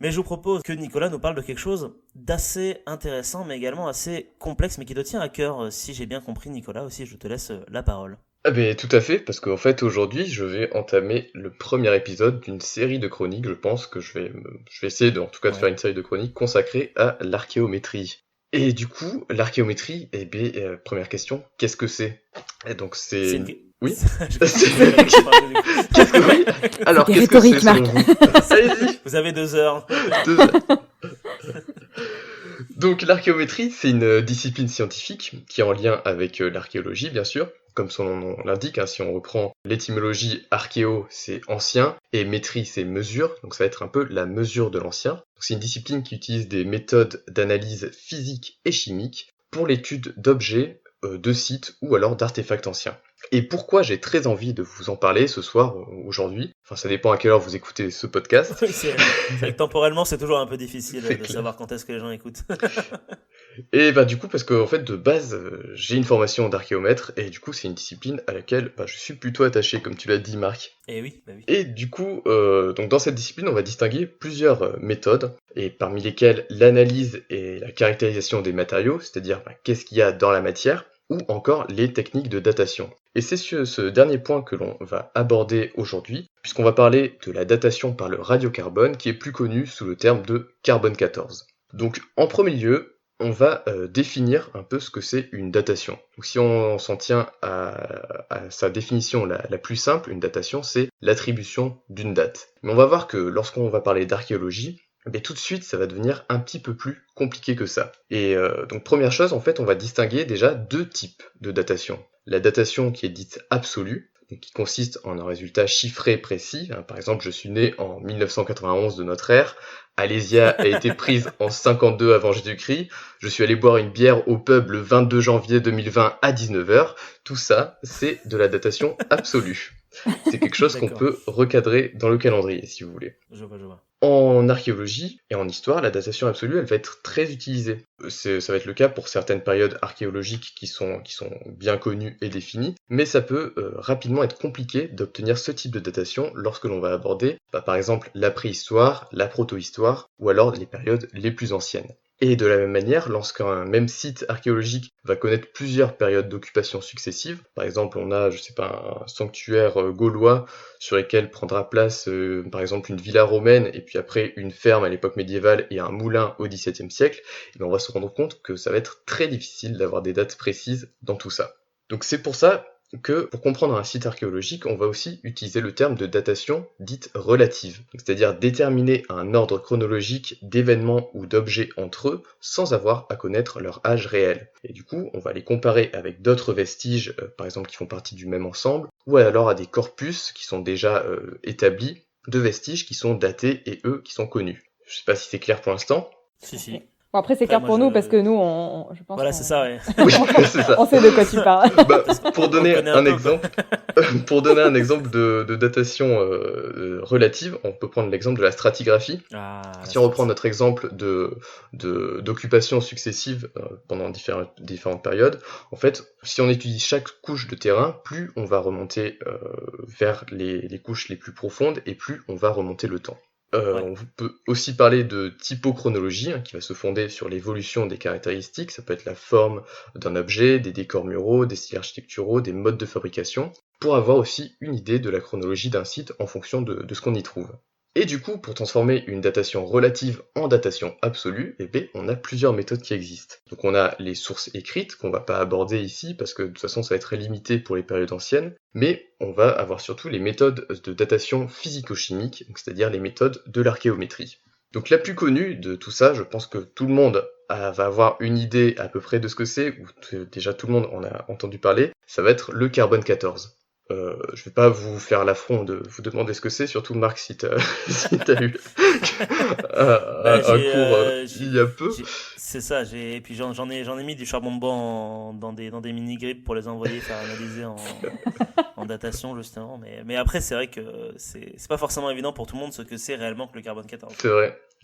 Mais je vous propose que Nicolas nous parle de quelque chose d'assez intéressant, mais également assez complexe, mais qui te tient à cœur. Si j'ai bien compris, Nicolas, aussi, je te laisse la parole. Ah ben tout à fait, parce qu'en fait aujourd'hui je vais entamer le premier épisode d'une série de chroniques. Je pense que je vais essayer en tout cas de faire Ouais. une série de chroniques consacrée à l'archéométrie. Et du coup, l'archéométrie, première question, qu'est-ce que c'est? Et donc c'est... C'est une... une- Oui? Je vais te poser la question un peu, du coup. Qu'est-ce que oui? Alors C'était qu'est-ce que c'est rhétorique, selon Marc. vous? Allez-y! Vous avez 2 heures. Deux- Donc l'archéométrie, c'est une discipline scientifique qui est en lien avec l'archéologie, bien sûr. Comme son nom l'indique, hein, si on reprend l'étymologie archéo, c'est ancien, et métrie, c'est mesure, donc ça va être un peu la mesure de l'ancien. Donc, c'est une discipline qui utilise des méthodes d'analyse physique et chimique pour l'étude d'objets, de sites ou alors d'artefacts anciens. Et pourquoi j'ai très envie de vous en parler ce soir, aujourd'hui, enfin ça dépend à quelle heure vous écoutez ce podcast. Oui, c'est vrai que temporellement, c'est toujours un peu difficile C'est de clair. savoir quand est-ce que les gens écoutent. Et bah du coup parce que en fait de base j'ai une formation d'archéomètre et du coup c'est une discipline à laquelle je suis plutôt attaché comme tu l'as dit Marc. Et oui, bah oui. Et du coup donc dans cette discipline on va distinguer plusieurs méthodes et parmi lesquelles l'analyse et la caractérisation des matériaux, c'est-à-dire qu'est-ce qu'il y a dans la matière ou encore les techniques de datation. Et c'est sur ce dernier point que l'on va aborder aujourd'hui, puisqu'on va parler de la datation par le radiocarbone, qui est plus connu sous le terme de carbone 14. Donc en premier lieu, on va définir un peu ce que c'est une datation. Donc si on s'en tient à sa définition la plus simple, une datation, c'est l'attribution d'une date. Mais on va voir que lorsqu'on va parler d'archéologie, tout de suite, ça va devenir un petit peu plus compliqué que ça. Et donc première chose, en fait, on va distinguer déjà deux types de datation. La datation qui est dite absolue, qui consiste en un résultat chiffré précis. Par exemple, je suis né en 1991 de notre ère, Alésia a été prise en 52 avant Jésus-Christ, je suis allé boire une bière au pub le 22 janvier 2020 à 19h. Tout ça, c'est de la datation absolue. C'est quelque chose qu'on peut recadrer dans le calendrier, si vous voulez. Je vois. En archéologie et en histoire, la datation absolue, elle va être très utilisée. Ça va être le cas pour certaines périodes archéologiques qui sont bien connues et définies, mais ça peut rapidement être compliqué d'obtenir ce type de datation lorsque l'on va aborder, par exemple, la préhistoire, la protohistoire, ou alors les périodes les plus anciennes. Et de la même manière, lorsqu'un même site archéologique va connaître plusieurs périodes d'occupation successives, par exemple on a, un sanctuaire gaulois sur lequel prendra place par exemple une villa romaine et puis après une ferme à l'époque médiévale et un moulin au XVIIe siècle, et on va se rendre compte que ça va être très difficile d'avoir des dates précises dans tout ça. Donc c'est pour ça que pour comprendre un site archéologique, on va aussi utiliser le terme de datation dite relative, c'est-à-dire déterminer un ordre chronologique d'événements ou d'objets entre eux sans avoir à connaître leur âge réel. Et du coup, on va les comparer avec d'autres vestiges, par exemple qui font partie du même ensemble, ou alors à des corpus qui sont déjà établis, de vestiges qui sont datés et eux qui sont connus. Je sais pas si c'est clair pour l'instant. Si. Bon, après, c'est clair pour nous parce que nous, je pense. Voilà, c'est ça, ouais. Oui, c'est ça. On sait de quoi tu parles. Pour donner un exemple, de datation relative, on peut prendre l'exemple de la stratigraphie. Si on reprend notre exemple d'occupation successive pendant différentes périodes, en fait, si on étudie chaque couche de terrain, plus on va remonter vers les couches les plus profondes et plus on va remonter le temps. On peut aussi parler de typochronologie, qui va se fonder sur l'évolution des caractéristiques. Ça peut être la forme d'un objet, des décors muraux, des styles architecturaux, des modes de fabrication, pour avoir aussi une idée de la chronologie d'un site en fonction de ce qu'on y trouve. Et du coup, pour transformer une datation relative en datation absolue, on a plusieurs méthodes qui existent. Donc on a les sources écrites, qu'on va pas aborder ici, parce que de toute façon ça va être très limité pour les périodes anciennes, mais on va avoir surtout les méthodes de datation physico-chimique, c'est-à-dire les méthodes de l'archéométrie. Donc la plus connue de tout ça, je pense que tout le monde va avoir une idée à peu près de ce que c'est, ou déjà tout le monde en a entendu parler, ça va être le carbone 14. Je vais pas vous faire l'affront de vous demander ce que c'est, surtout Marc si t'as eu un cours il y a peu. C'est ça, et puis j'en ai mis du charbon de bois dans des mini-grippes pour les envoyer faire analyser en datation justement, mais après c'est vrai que c'est pas forcément évident pour tout le monde ce que c'est réellement que le carbone 14.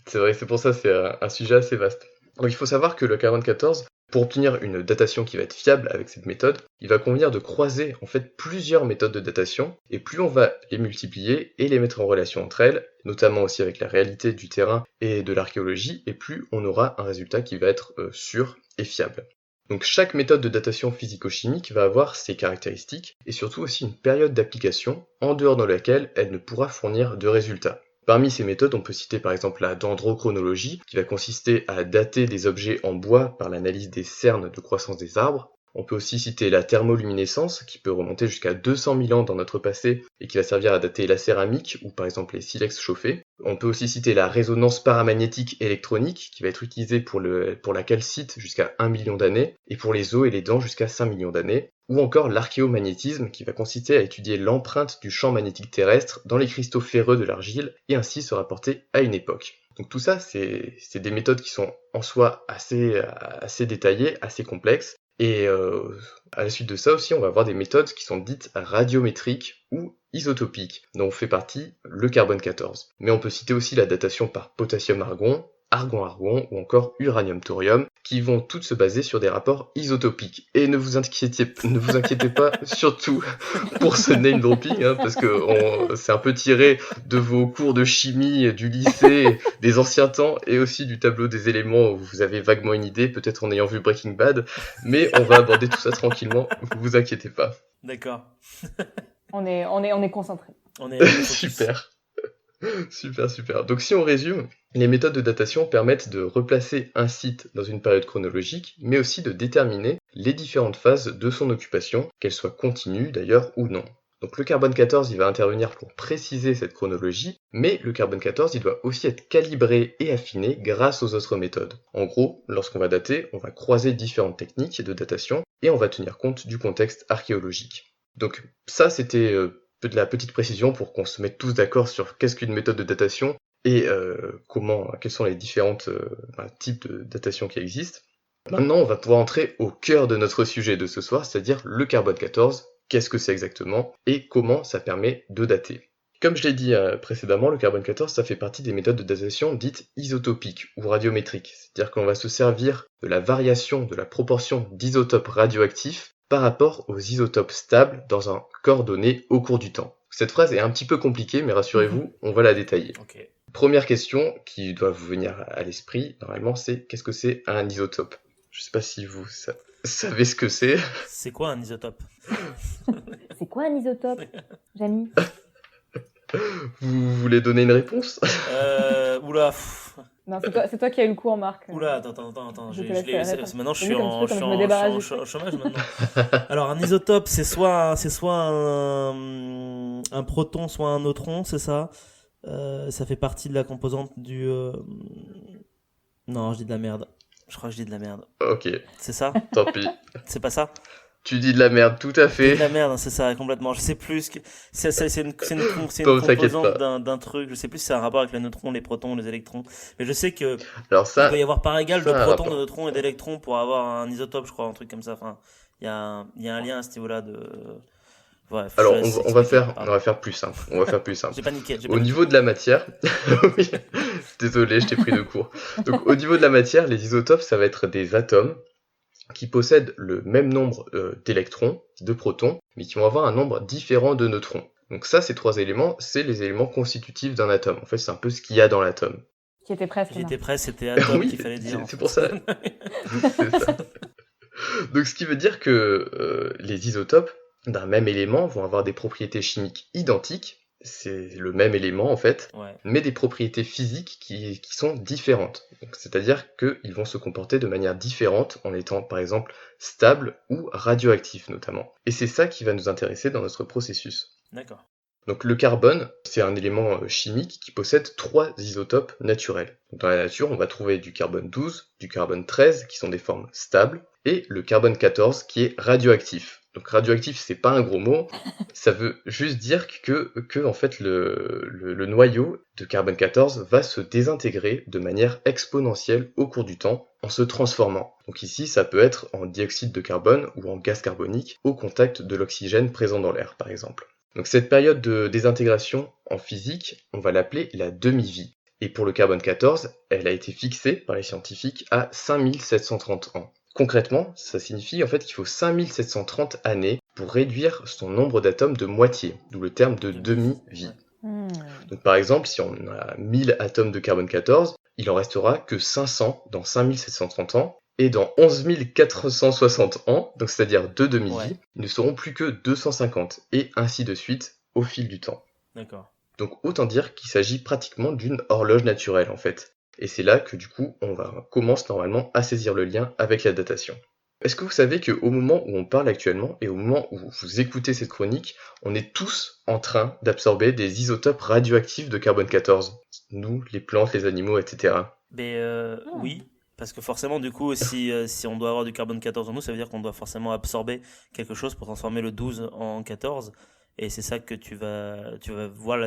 C'est vrai, c'est pour ça c'est un sujet assez vaste. Donc il faut savoir que le carbone 14, Pour obtenir une datation qui va être fiable avec cette méthode, il va convenir de croiser en fait plusieurs méthodes de datation, et plus on va les multiplier et les mettre en relation entre elles, notamment aussi avec la réalité du terrain et de l'archéologie, et plus on aura un résultat qui va être sûr et fiable. Donc chaque méthode de datation physico-chimique va avoir ses caractéristiques, et surtout aussi une période d'application en dehors de laquelle elle ne pourra fournir de résultats. Parmi ces méthodes, on peut citer par exemple la dendrochronologie, qui va consister à dater des objets en bois par l'analyse des cernes de croissance des arbres. On peut aussi citer la thermoluminescence, qui peut remonter jusqu'à 200 000 ans dans notre passé et qui va servir à dater la céramique ou par exemple les silex chauffés. On peut aussi citer la résonance paramagnétique électronique, qui va être utilisée pour la calcite jusqu'à 1 million d'années, et pour les os et les dents jusqu'à 5 millions d'années. Ou encore l'archéomagnétisme, qui va consister à étudier l'empreinte du champ magnétique terrestre dans les cristaux ferreux de l'argile, et ainsi se rapporter à une époque. Donc tout ça, c'est des méthodes qui sont en soi assez détaillées, assez complexes, et à la suite de ça aussi, on va avoir des méthodes qui sont dites radiométriques ou isotopiques, dont fait partie le carbone 14. Mais on peut citer aussi la datation par potassium-argon, argon-argon ou encore uranium-thorium, qui vont toutes se baser sur des rapports isotopiques. Et ne vous inquiétez pas, surtout pour ce name dropping, parce que c'est un peu tiré de vos cours de chimie du lycée, des anciens temps, et aussi du tableau des éléments où vous avez vaguement une idée, peut-être en ayant vu Breaking Bad, mais on va aborder tout ça tranquillement, vous inquiétez pas. D'accord. On est concentrés. Super. Super. Donc si on résume, les méthodes de datation permettent de replacer un site dans une période chronologique, mais aussi de déterminer les différentes phases de son occupation, qu'elles soient continues d'ailleurs ou non. Donc le carbone 14, il va intervenir pour préciser cette chronologie, mais le carbone 14, il doit aussi être calibré et affiné grâce aux autres méthodes. En gros, lorsqu'on va dater, on va croiser différentes techniques de datation, et on va tenir compte du contexte archéologique. Donc ça, c'était de la petite précision pour qu'on se mette tous d'accord sur qu'est-ce qu'une méthode de datation et quels sont les différents types de datation qui existent. Maintenant, on va pouvoir entrer au cœur de notre sujet de ce soir, c'est-à-dire le carbone 14, qu'est-ce que c'est exactement et comment ça permet de dater. Comme je l'ai dit précédemment, le carbone 14, ça fait partie des méthodes de datation dites isotopiques ou radiométriques, c'est-à-dire qu'on va se servir de la variation de la proportion d'isotopes radioactifs par rapport aux isotopes stables dans un corps donné au cours du temps. Cette phrase est un petit peu compliquée, mais rassurez-vous, on va la détailler. Okay. Première question qui doit vous venir à l'esprit, normalement, c'est qu'est-ce que c'est un isotope ? Je sais pas si vous savez ce que c'est. C'est quoi un isotope ? C'est quoi un isotope, Jamy ? Vous voulez donner une réponse ? Oula. Non, c'est toi qui as eu le cours, Marc. Oula, attends. Maintenant, je suis en chômage maintenant. Alors, un isotope, c'est soit un proton, soit un neutron, c'est ça. Ça fait partie de la composante du... Non, je dis de la merde. Je crois que je dis de la merde. Ok. C'est ça ? Tant pis. C'est pas ça ? Tu dis de la merde, tout à fait. Je dis de la merde, c'est ça, complètement. Je sais plus ce que... C'est une composante d'un truc. Je sais plus si c'est un rapport avec les neutrons, les protons, les électrons. Mais je sais que alors ça, il peut y avoir par égal de protons, de neutrons et d'électrons pour avoir un isotope, je crois, un truc comme ça. Enfin, il y a un lien à ce niveau-là de... Bref, alors on va faire plus simple. J'ai paniqué. Au niveau de la matière, oui, désolé, je t'ai pris de court. Donc au niveau de la matière, les isotopes, ça va être des atomes qui possèdent le même nombre d'électrons, de protons, mais qui vont avoir un nombre différent de neutrons. Donc ça, ces trois éléments, c'est les éléments constitutifs d'un atome. En fait, c'est un peu ce qu'il y a dans l'atome. J'étais presque. C'était atome oui, qu'il fallait dire. C'est pour ça. C'est ça. Donc ce qui veut dire que les isotopes d'un même élément vont avoir des propriétés chimiques identiques, c'est le même élément en fait, ouais. Mais des propriétés physiques qui sont différentes. Donc, c'est-à-dire qu'ils vont se comporter de manière différente en étant par exemple stables ou radioactifs notamment. Et c'est ça qui va nous intéresser dans notre processus. D'accord. Donc le carbone, c'est un élément chimique qui possède 3 isotopes naturels. Donc, dans la nature, on va trouver du carbone 12, du carbone 13 qui sont des formes stables, et le carbone 14 qui est radioactif. Donc radioactif, c'est pas un gros mot, ça veut juste dire que en fait le noyau de carbone 14 va se désintégrer de manière exponentielle au cours du temps en se transformant. Donc ici, ça peut être en dioxyde de carbone ou en gaz carbonique au contact de l'oxygène présent dans l'air par exemple. Donc cette période de désintégration en physique, on va l'appeler la demi-vie. Et pour le carbone 14, elle a été fixée par les scientifiques à 5730 ans. Concrètement, ça signifie en fait qu'il faut 5730 années pour réduire son nombre d'atomes de moitié, d'où le terme de demi-vie. Donc par exemple, si on a 1000 atomes de carbone 14, il en restera que 500 dans 5730 ans, et dans 11 460 ans, donc c'est-à-dire 2 demi-vies, ils ne seront plus que 250, et ainsi de suite au fil du temps. D'accord. Donc autant dire qu'il s'agit pratiquement d'une horloge naturelle en fait. Et c'est là que du coup on commence normalement à saisir le lien avec la datation. Est-ce que vous savez qu'au moment où on parle actuellement et au moment où vous écoutez cette chronique, on est tous en train d'absorber des isotopes radioactifs de carbone 14 ? Nous, les plantes, les animaux, etc. Oui, parce que forcément du coup si on doit avoir du carbone 14 en nous, ça veut dire qu'on doit forcément absorber quelque chose pour transformer le 12 en 14. Et c'est ça que tu vas voir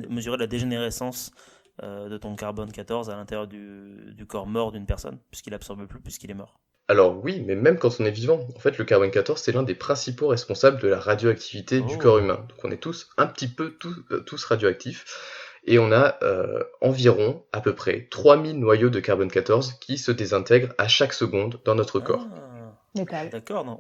mesurer la dégénérescence de ton carbone 14 à l'intérieur du corps mort d'une personne, puisqu'il absorbe plus, puisqu'il est mort. Alors oui, mais même quand on est vivant, en fait le carbone 14 c'est l'un des principaux responsables de la radioactivité du corps humain. Donc on est tous un petit peu tous radioactifs. Et on a environ, à peu près, 3000 noyaux de carbone 14 qui se désintègrent à chaque seconde dans notre corps. D'accord,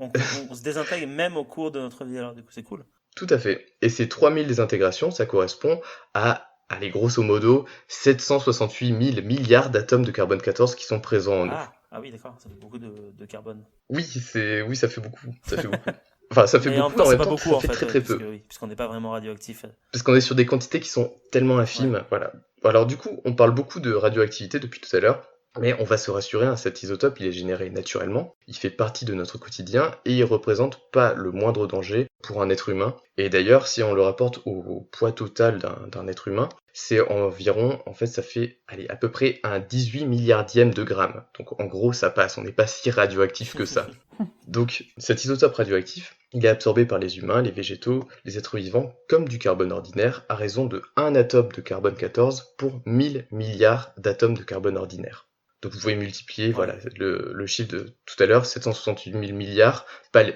on se désintègre même au cours de notre vie, alors du coup c'est cool. Tout à fait. Et ces 3000 désintégrations, ça correspond à, allez, grosso modo, 768 000 milliards d'atomes de carbone 14 qui sont présents en nous. Ah oui, d'accord, ça fait beaucoup de carbone. Oui, ça fait beaucoup. Ça fait beaucoup. Enfin, ça fait beaucoup, mais en même temps, ça fait très peu. Puisqu'on n'est pas vraiment radioactif. Parce qu'on est sur des quantités qui sont tellement infimes, voilà. Alors du coup, on parle beaucoup de radioactivité depuis tout à l'heure, mais on va se rassurer, cet isotope, il est généré naturellement, il fait partie de notre quotidien, et il représente pas le moindre danger pour un être humain. Et d'ailleurs, si on le rapporte au poids total d'un être humain, c'est environ, en fait, ça fait, à peu près un 18 milliardième de gramme. Donc en gros, ça passe, on n'est pas si radioactif que ça. Donc cet isotope radioactif, il est absorbé par les humains, les végétaux, les êtres vivants, comme du carbone ordinaire, à raison de 1 atome de carbone 14 pour 1000 milliards d'atomes de carbone ordinaire. Donc vous pouvez multiplier le chiffre de tout à l'heure, 768 000 milliards,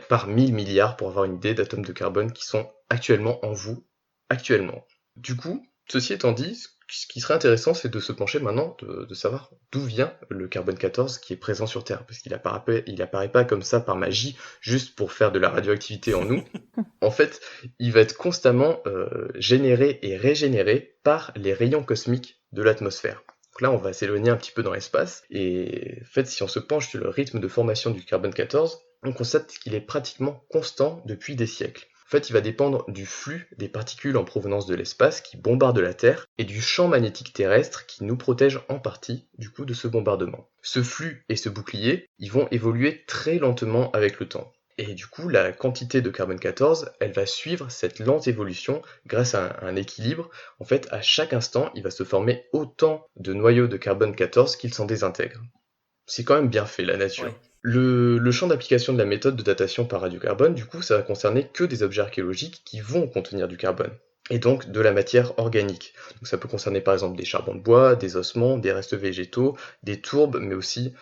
par 1000 milliards pour avoir une idée d'atomes de carbone qui sont actuellement en vous, actuellement. Du coup, ceci étant dit, ce qui serait intéressant, c'est de se pencher maintenant, de savoir d'où vient le carbone 14 qui est présent sur Terre, parce qu'il apparaît pas comme ça par magie, juste pour faire de la radioactivité en nous. En fait, il va être constamment généré et régénéré par les rayons cosmiques de l'atmosphère. Donc là, on va s'éloigner un petit peu dans l'espace, et en fait, si on se penche sur le rythme de formation du carbone 14, on constate qu'il est pratiquement constant depuis des siècles. En fait, il va dépendre du flux des particules en provenance de l'espace qui bombardent la Terre et du champ magnétique terrestre qui nous protège en partie du coup de ce bombardement. Ce flux et ce bouclier, ils vont évoluer très lentement avec le temps. Et du coup, la quantité de carbone 14, elle va suivre cette lente évolution grâce à un équilibre. En fait, à chaque instant, il va se former autant de noyaux de carbone 14 qu'il s'en désintègre. C'est quand même bien fait, la nature. Ouais. Le champ d'application de la méthode de datation par radiocarbone, du coup, ça va concerner que des objets archéologiques qui vont contenir du carbone, et donc de la matière organique. Donc ça peut concerner par exemple des charbons de bois, des ossements, des restes végétaux, des tourbes, mais aussi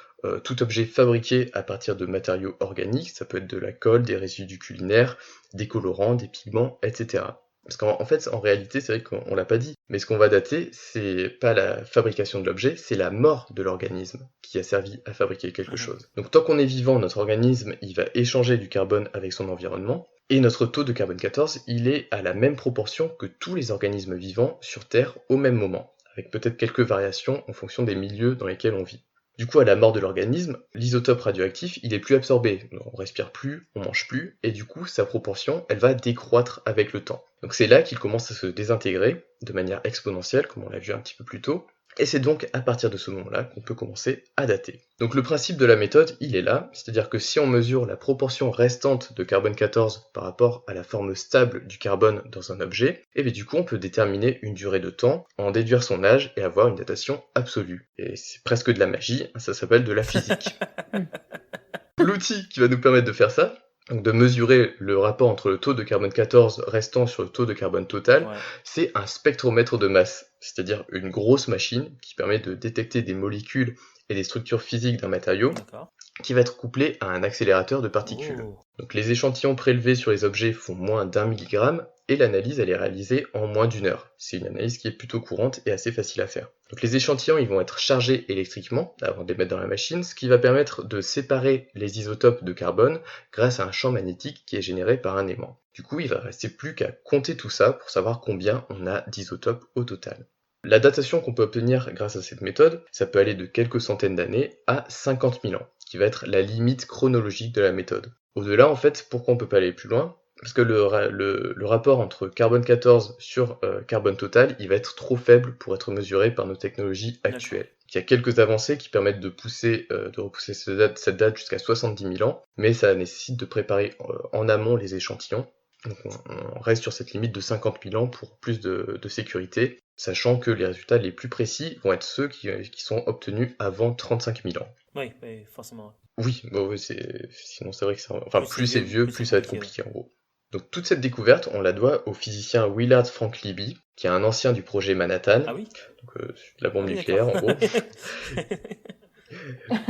tout objet fabriqué à partir de matériaux organiques, ça peut être de la colle, des résidus culinaires, des colorants, des pigments, etc. Parce qu'en fait, en réalité, c'est vrai qu'on l'a pas dit, mais ce qu'on va dater, c'est pas la fabrication de l'objet, c'est la mort de l'organisme qui a servi à fabriquer quelque chose. Donc tant qu'on est vivant, notre organisme, il va échanger du carbone avec son environnement, et notre taux de carbone 14, il est à la même proportion que tous les organismes vivants sur Terre au même moment, avec peut-être quelques variations en fonction des milieux dans lesquels on vit. Du coup, à la mort de l'organisme, l'isotope radioactif, il est plus absorbé. On respire plus, on mange plus, et du coup, sa proportion, elle va décroître avec le temps. Donc c'est là qu'il commence à se désintégrer de manière exponentielle, comme on l'a vu un petit peu plus tôt, et c'est donc à partir de ce moment-là qu'on peut commencer à dater. Donc le principe de la méthode, il est là, c'est-à-dire que si on mesure la proportion restante de carbone 14 par rapport à la forme stable du carbone dans un objet, et bien du coup on peut déterminer une durée de temps, en déduire son âge et avoir une datation absolue. Et c'est presque de la magie, ça s'appelle de la physique. L'outil qui va nous permettre de faire ça, donc de mesurer le rapport entre le taux de carbone 14 restant sur le taux de carbone total, c'est un spectromètre de masse, c'est-à-dire une grosse machine qui permet de détecter des molécules et des structures physiques d'un matériau, qui va être couplé à un accélérateur de particules. Donc les échantillons prélevés sur les objets font moins d'1 milligramme, et l'analyse elle est réalisée en moins d'1 heure. C'est une analyse qui est plutôt courante et assez facile à faire. Donc les échantillons ils vont être chargés électriquement avant de les mettre dans la machine, ce qui va permettre de séparer les isotopes de carbone grâce à un champ magnétique qui est généré par un aimant. Du coup, il va rester plus qu'à compter tout ça pour savoir combien on a d'isotopes au total. La datation qu'on peut obtenir grâce à cette méthode, ça peut aller de quelques centaines d'années à 50 000 ans, ce qui va être la limite chronologique de la méthode. Au-delà, en fait, pourquoi on peut pas aller plus loin ? Parce que le rapport entre carbone 14 sur carbone total, il va être trop faible pour être mesuré par nos technologies actuelles. Il y a quelques avancées qui permettent de repousser cette date jusqu'à 70 000 ans, mais ça nécessite de préparer en amont les échantillons. Donc on reste sur cette limite de 50 000 ans pour plus de sécurité, sachant que les résultats les plus précis vont être ceux qui sont obtenus avant 35 000 ans. Oui, forcément. Oui, sinon c'est vrai que plus c'est vieux, plus ça va être compliqué en gros. Donc toute cette découverte, on la doit au physicien Willard Frank Libby, qui est un ancien du projet Manhattan, donc la bombe nucléaire en gros,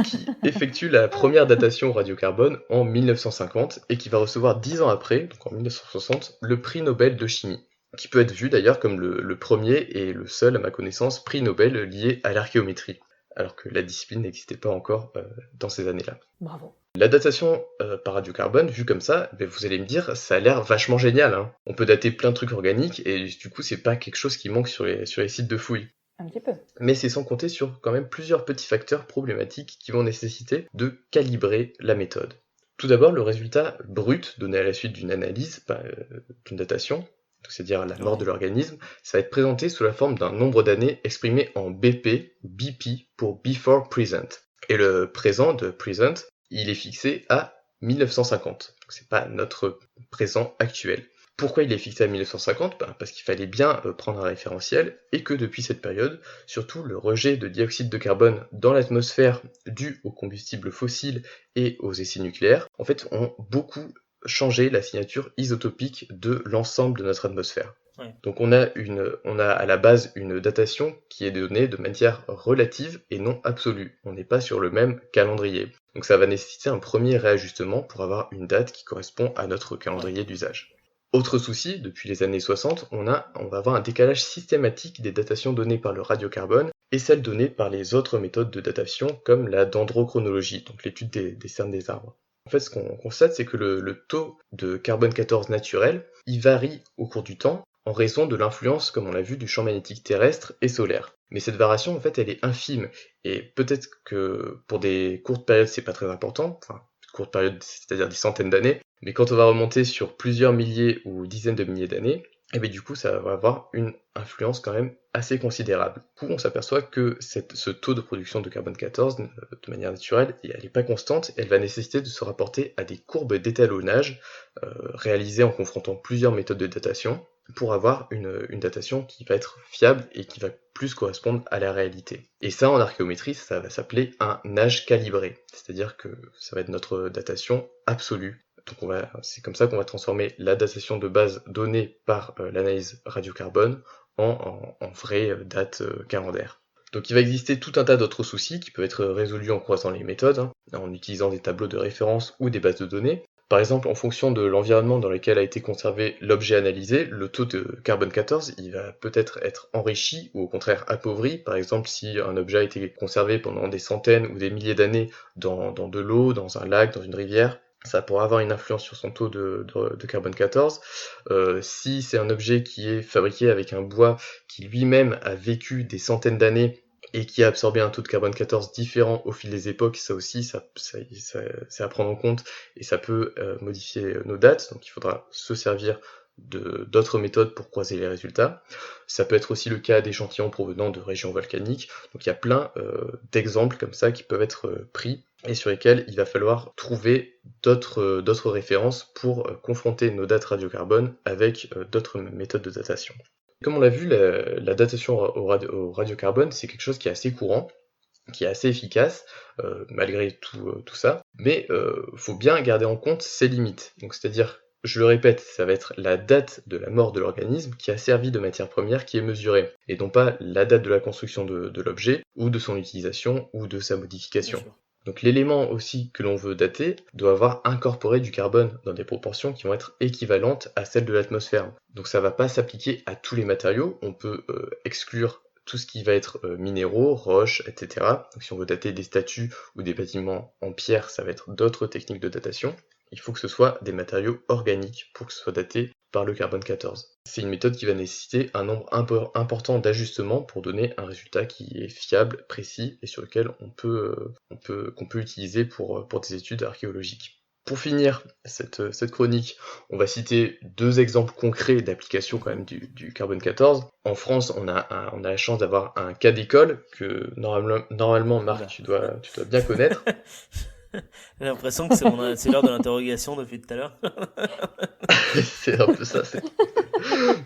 qui effectue la première datation au radiocarbone en 1950 et qui va recevoir 10 ans après, donc en 1960, le prix Nobel de chimie, qui peut être vu d'ailleurs comme le premier et le seul, à ma connaissance, prix Nobel lié à l'archéométrie, alors que la discipline n'existait pas encore dans ces années-là. Bravo. La datation par radiocarbone, vue comme ça, vous allez me dire, ça a l'air vachement génial. Hein. On peut dater plein de trucs organiques et du coup, c'est pas quelque chose qui manque sur les sites de fouilles. Un petit peu. Mais c'est sans compter sur quand même plusieurs petits facteurs problématiques qui vont nécessiter de calibrer la méthode. Tout d'abord, le résultat brut donné à la suite d'une analyse, d'une datation, c'est-à-dire la mort de l'organisme, ça va être présenté sous la forme d'un nombre d'années exprimé en BP, BP pour Before Present. Et le présent de Present, il est fixé à 1950. Donc c'est pas notre présent actuel. Pourquoi il est fixé à 1950 ? Parce qu'il fallait bien prendre un référentiel et que depuis cette période, surtout le rejet de dioxyde de carbone dans l'atmosphère dû aux combustibles fossiles et aux essais nucléaires, en fait, ont beaucoup changé la signature isotopique de l'ensemble de notre atmosphère. Ouais. Donc on a à la base une datation qui est donnée de manière relative et non absolue. On n'est pas sur le même calendrier. Donc ça va nécessiter un premier réajustement pour avoir une date qui correspond à notre calendrier d'usage. Autre souci, depuis les années 60, on va avoir un décalage systématique des datations données par le radiocarbone et celles données par les autres méthodes de datation comme la dendrochronologie, donc l'étude des cernes des arbres. En fait, ce qu'on constate, c'est que le taux de carbone 14 naturel, il varie au cours du temps en raison de l'influence, comme on l'a vu, du champ magnétique terrestre et solaire. Mais cette variation, en fait, elle est infime, et peut-être que pour des courtes périodes, c'est pas très important, enfin, courtes périodes, c'est-à-dire des centaines d'années, mais quand on va remonter sur plusieurs milliers ou dizaines de milliers d'années, et bien du coup, ça va avoir une influence quand même assez considérable. Du coup, on s'aperçoit que ce taux de production de carbone 14, de manière naturelle, elle n'est pas constante, elle va nécessiter de se rapporter à des courbes d'étalonnage réalisées en confrontant plusieurs méthodes de datation, pour avoir une datation qui va être fiable et qui va plus correspondre à la réalité. Et ça, en archéométrie, ça va s'appeler un âge calibré, c'est-à-dire que ça va être notre datation absolue. Donc c'est comme ça qu'on va transformer la datation de base donnée par l'analyse radiocarbone en vraie date calendaire. Donc il va exister tout un tas d'autres soucis qui peuvent être résolus en croisant les méthodes, en utilisant des tableaux de référence ou des bases de données. Par exemple, en fonction de l'environnement dans lequel a été conservé l'objet analysé, le taux de carbone 14 il va peut-être être enrichi ou au contraire appauvri. Par exemple, si un objet a été conservé pendant des centaines ou des milliers d'années dans de l'eau, dans un lac, dans une rivière, ça pourra avoir une influence sur son taux de carbone 14. Si c'est un objet qui est fabriqué avec un bois qui lui-même a vécu des centaines d'années et qui a absorbé un taux de carbone 14 différent au fil des époques, ça aussi, c'est à prendre en compte et ça peut modifier nos dates, donc il faudra se servir d'autres méthodes pour croiser les résultats. Ça peut être aussi le cas d'échantillons provenant de régions volcaniques, donc il y a plein d'exemples comme ça qui peuvent être pris et sur lesquels il va falloir trouver d'autres références pour confronter nos dates radiocarbone avec d'autres méthodes de datation. Comme on l'a vu, la datation au radiocarbone, c'est quelque chose qui est assez courant, qui est assez efficace, malgré tout ça, mais faut bien garder en compte ses limites. Donc c'est-à-dire, je le répète, ça va être la date de la mort de l'organisme qui a servi de matière première qui est mesurée, et non pas la date de la construction de l'objet, ou de son utilisation, ou de sa modification. Donc l'élément aussi que l'on veut dater doit avoir incorporé du carbone dans des proportions qui vont être équivalentes à celles de l'atmosphère. Donc ça va pas s'appliquer à tous les matériaux, on peut exclure tout ce qui va être minéraux, roches, etc. Donc si on veut dater des statues ou des bâtiments en pierre, ça va être d'autres techniques de datation. Il faut que ce soit des matériaux organiques pour que ce soit daté par le carbone 14. C'est une méthode qui va nécessiter un nombre important d'ajustements pour donner un résultat qui est fiable, précis et sur lequel qu'on peut utiliser pour des études archéologiques. Pour finir cette chronique, on va citer 2 exemples concrets d'application quand même du carbone 14. En France, on a la chance d'avoir un cas d'école que normalement Marc, tu dois bien connaître. J'ai l'impression que c'est l'heure de l'interrogation depuis tout à l'heure. C'est un peu ça.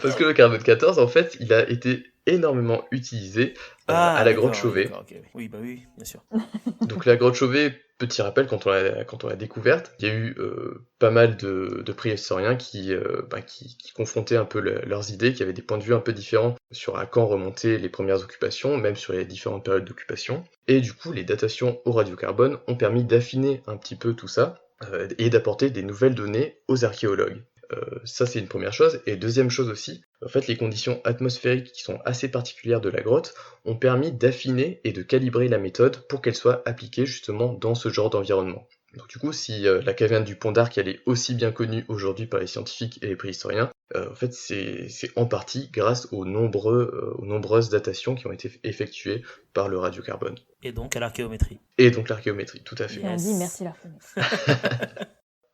Parce que le carbone 14, en fait, il a été énormément utilisé à la grotte Chauvet. Okay. Oui, bah oui, bien sûr. Donc la grotte Chauvet, petit rappel, quand on l'a découverte, il y a eu pas mal de préhistoriens qui confrontaient un peu leurs idées, qui avaient des points de vue un peu différents sur à quand remontaient les premières occupations, même sur les différentes périodes d'occupation. Et du coup, les datations au radiocarbone ont permis d'affiner un petit peu tout ça et d'apporter des nouvelles données aux archéologues. Ça, c'est une première chose. Et deuxième chose aussi, en fait, les conditions atmosphériques qui sont assez particulières de la grotte ont permis d'affiner et de calibrer la méthode pour qu'elle soit appliquée justement dans ce genre d'environnement. Donc du coup, si la caverne du Pont d'Arc elle est aussi bien connue aujourd'hui par les scientifiques et les préhistoriens, en fait, c'est en partie grâce aux nombreuses datations qui ont été effectuées par le radiocarbone. Et donc à l'archéométrie. Et donc l'archéométrie, tout à fait. On dit merci l'archéométrie.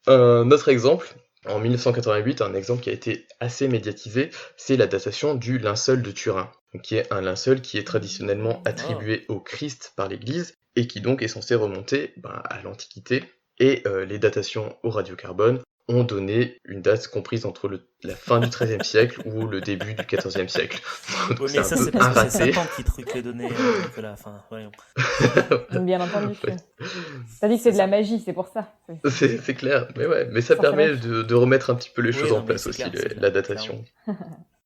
Un autre exemple. En 1988, un exemple qui a été assez médiatisé, c'est la datation du linceul de Turin, qui est un linceul qui est traditionnellement attribué au Christ par l'Église, et qui donc est censé remonter à l'Antiquité. Et les datations au radiocarbone ont donné une date comprise entre la fin du XIIIe siècle ou le début du XIVe siècle. Donc oui, mais ça, c'est parce que c'est Satan qui truque les données, Nicolas. Enfin, voyons. Bien entendu. Ouais. T'as dit que c'est de la magie, c'est pour ça. C'est clair, mais ça permet de remettre un petit peu les choses en place aussi, la datation.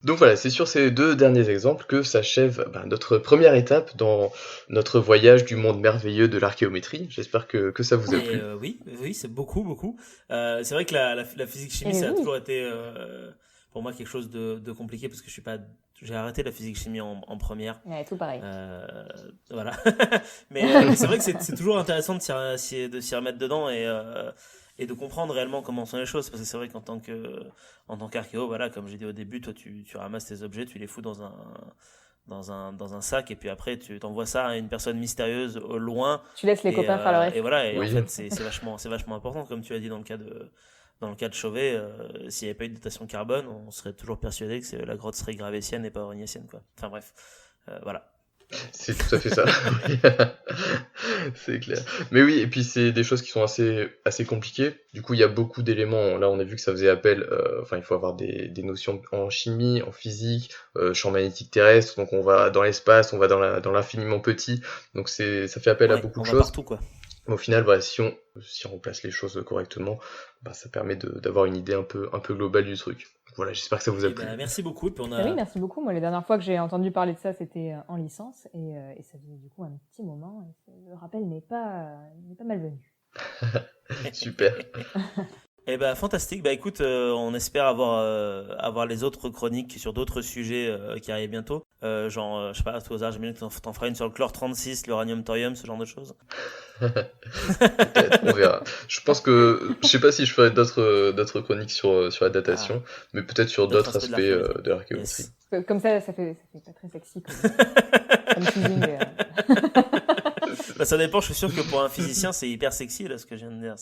Donc voilà, c'est sur ces 2 derniers exemples que s'achève notre première étape dans notre voyage du monde merveilleux de l'archéométrie. J'espère que ça vous a plu. Oui, c'est beaucoup. C'est vrai que la physique-chimie, ça a toujours été pour moi quelque chose de compliqué parce que j'ai arrêté la physique-chimie en première. Ouais, tout pareil. Voilà. mais c'est vrai que c'est toujours intéressant de s'y remettre dedans et de comprendre réellement comment sont les choses, parce que c'est vrai qu'en tant qu'archéo, voilà, comme j'ai dit au début, toi tu ramasses tes objets, tu les fous dans un sac, et puis après tu t'envoies ça à une personne mystérieuse au loin. Tu laisses les copains faire le reste. Et voilà, et oui. En fait c'est vachement important, comme tu as dit dans le cas de Chauvet. S'il n'y avait pas eu de datation carbone, on serait toujours persuadé que la grotte serait gravétienne et pas aurignacienne, quoi. Enfin bref, voilà. C'est tout à fait ça. C'est clair. Mais oui, et puis c'est des choses qui sont assez compliquées. Du coup, il y a beaucoup d'éléments. Là, on a vu que ça faisait appel. Il faut avoir des notions en chimie, en physique, champ magnétique terrestre. Donc, on va dans l'espace, on va dans l'infiniment petit. Donc, ça fait appel à beaucoup de choses. Partout, quoi. Au final, si on place les choses correctement, ça permet d'avoir une idée un peu globale du truc. Voilà, j'espère que ça vous a plu. Merci beaucoup. Puis Oui, merci beaucoup. Moi, les dernières fois que j'ai entendu parler de ça, c'était en licence, et ça faisait du coup un petit moment. Et le rappel n'est pas malvenu. Super. Fantastique. Écoute, on espère avoir les autres chroniques sur d'autres sujets qui arrivent bientôt. Je sais pas, à tout hasard, j'imagine que t'en feras une sur le chlore 36, l'uranium thorium, ce genre de choses. Peut-être, on verra. Je pense que, je sais pas si je ferai d'autres chroniques sur la datation, mais peut-être sur d'autres aspects de l'archéométrie. Yes. Comme ça fait pas très sexy comme teasing. Ça dépend, je suis sûr que pour un physicien c'est hyper sexy là ce que je viens de dire,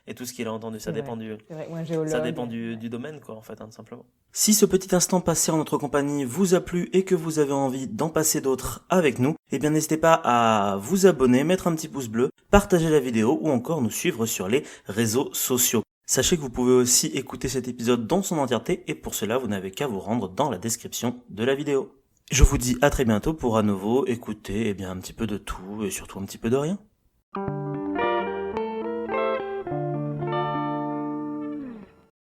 et tout ce qu'il a entendu, ça dépend du domaine, quoi, en fait, tout simplement. Si ce petit instant passé en notre compagnie vous a plu et que vous avez envie d'en passer d'autres avec nous, n'hésitez pas à vous abonner, mettre un petit pouce bleu, partager la vidéo ou encore nous suivre sur les réseaux sociaux. Sachez que vous pouvez aussi écouter cet épisode dans son entièreté, et pour cela vous n'avez qu'à vous rendre dans la description de la vidéo. Je vous dis à très bientôt pour à nouveau écouter un petit peu de tout et surtout un petit peu de rien.